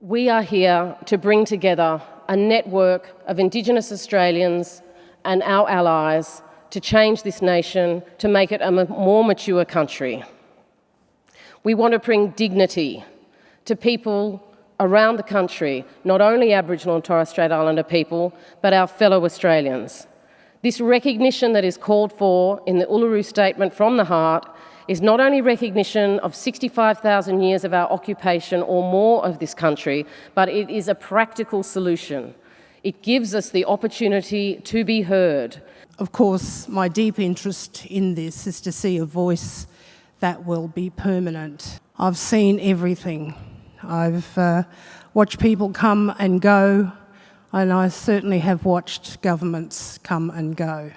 We are here to bring together a network of Indigenous Australians and our allies to change this nation to make it a more mature country. We want to bring dignity to people around the country, not only Aboriginal and Torres Strait Islander people, but our fellow Australians. This recognition that is called for in the Uluru Statement from the Heart is not only recognition of 65,000 years of our occupation or more of this country, but it is a practical solution. It gives us the opportunity to be heard. Of course, my deep interest in this is to see a voice that will be permanent. I've seen everything. I've watched people come and go, and I certainly have watched governments come and go.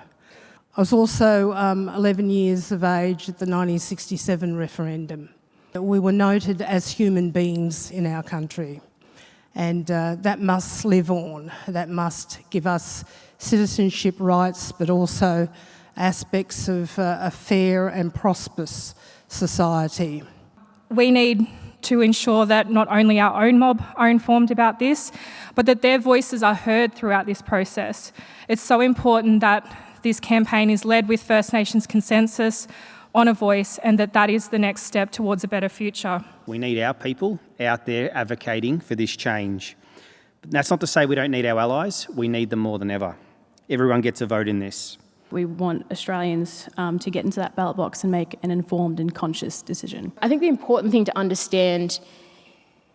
I was also 11 years of age at the 1967 referendum. We were noted as human beings in our country, and that must live on. That must give us citizenship rights, but also aspects of a fair and prosperous society. We need to ensure that not only our own mob are informed about this, but that their voices are heard throughout this process. It's so important that this campaign is led with First Nations consensus on a voice, and that is the next step towards a better future. We need our people out there advocating for this change. But that's not to say we don't need our allies. We need them more than ever. Everyone gets a vote in this. We want Australians to get into that ballot box and make an informed and conscious decision. I think the important thing to understand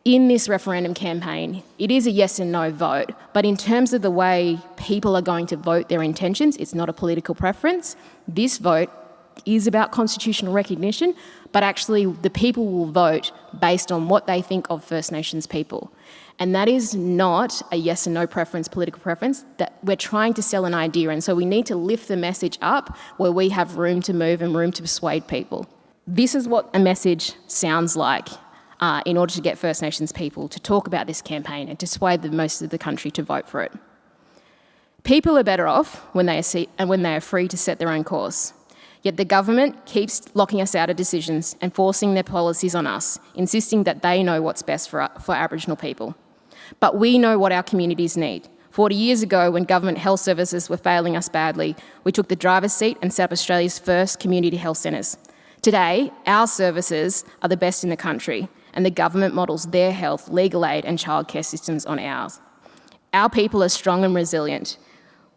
in this referendum campaign, it is a yes and no vote, but in terms of the way people are going to vote their intentions, it's not a political preference. This vote is about constitutional recognition, but actually the people will vote based on what they think of First Nations people. And that is not a yes and no preference, political preference, that we're trying to sell an idea, and so we need to lift the message up where we have room to move and room to persuade people. This is what a message sounds like in order to get First Nations people to talk about this campaign and to sway the most of the country to vote for it. People are better off when they are free to set their own course. Yet the government keeps locking us out of decisions and forcing their policies on us, insisting that they know what's best for Aboriginal people. But we know what our communities need. 40 years ago, when government health services were failing us badly, we took the driver's seat and set up Australia's first community health centres. Today, our services are the best in the country, and the government models their health, legal aid and childcare systems on ours. Our people are strong and resilient.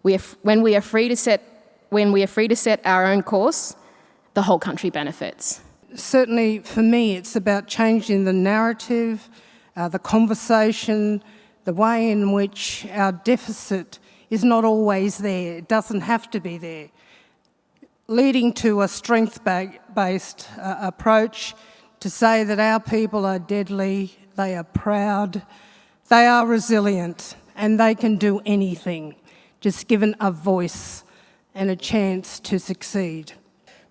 When we are free to set our own course, the whole country benefits. Certainly for me, it's about changing the narrative, the conversation, the way in which our deficit is not always there. It doesn't have to be there. Leading to a strength-based approach to say that our people are deadly, they are proud, they are resilient, and they can do anything, just given a voice and a chance to succeed.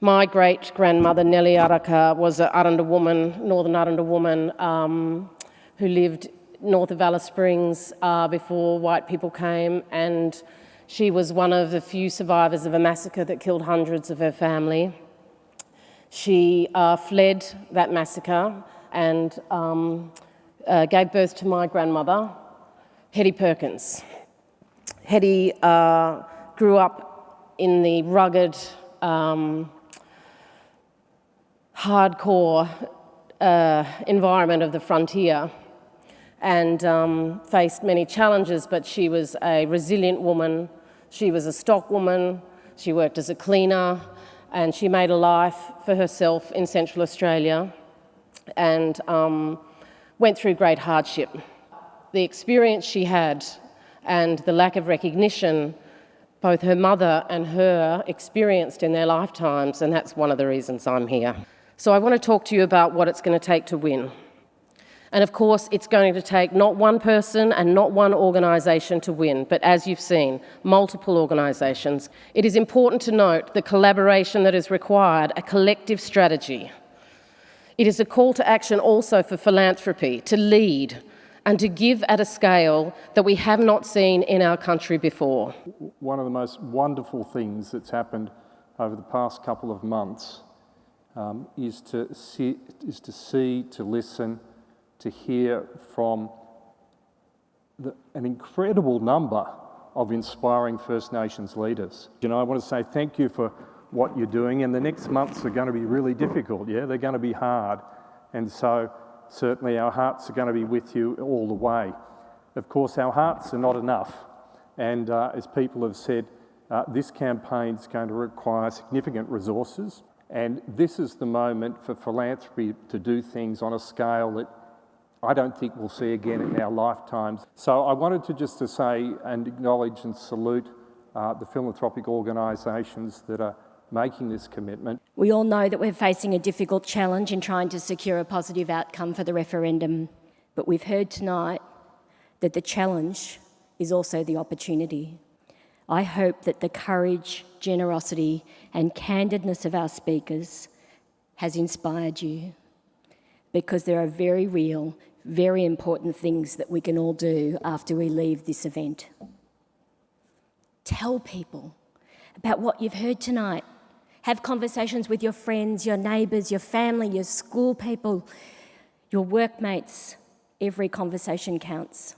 My great-grandmother, Nellie Araka, was an Aranda woman, Northern Aranda woman, who lived north of Alice Springs before white people came, and she was one of the few survivors of a massacre that killed hundreds of her family. She fled that massacre and gave birth to my grandmother, Hetty Perkins. Hetty grew up in the rugged, hardcore environment of the frontier and faced many challenges, but she was a resilient woman. She was a stock woman, she worked as a cleaner, and she made a life for herself in Central Australia and went through great hardship. The experience she had and the lack of recognition both her mother and her experienced in their lifetimes, and that's one of the reasons I'm here. So I want to talk to you about what it's going to take to win. And of course, it's going to take not one person and not one organisation to win, but as you've seen, multiple organisations. It is important to note the collaboration that is required, a collective strategy. It is a call to action also for philanthropy, to lead and to give at a scale that we have not seen in our country before. One of the most wonderful things that's happened over the past couple of months is to see, to listen, to hear from an incredible number of inspiring First Nations leaders. You know, I want to say thank you for what you're doing, and the next months are going to be really difficult, yeah? They're going to be hard, and so certainly our hearts are going to be with you all the way. Of course, our hearts are not enough, and as people have said, this campaign is going to require significant resources, and this is the moment for philanthropy to do things on a scale that I don't think we'll see again in our lifetimes. So I wanted to just to say and acknowledge and salute the philanthropic organisations that are making this commitment. We all know that we're facing a difficult challenge in trying to secure a positive outcome for the referendum, but we've heard tonight that the challenge is also the opportunity. I hope that the courage, generosity and candidness of our speakers has inspired you, because there are very real, very important things that we can all do after we leave this event. Tell people about what you've heard tonight. Have conversations with your friends, your neighbours, your family, your school people, your workmates. Every conversation counts.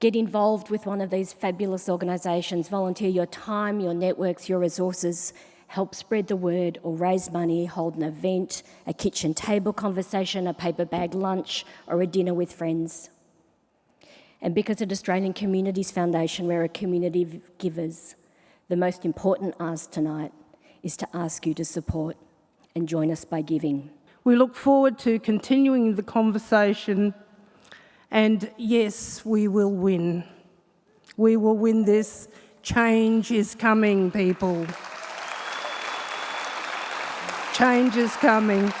Get involved with one of these fabulous organisations. Volunteer your time, your networks, your resources. Help spread the word or raise money, hold an event, a kitchen table conversation, a paper bag lunch or a dinner with friends. And because at Australian Communities Foundation, we're a community of givers, the most important ask tonight is to ask you to support and join us by giving. We look forward to continuing the conversation, and yes, we will win. We will win this. Change is coming, people. Change is coming.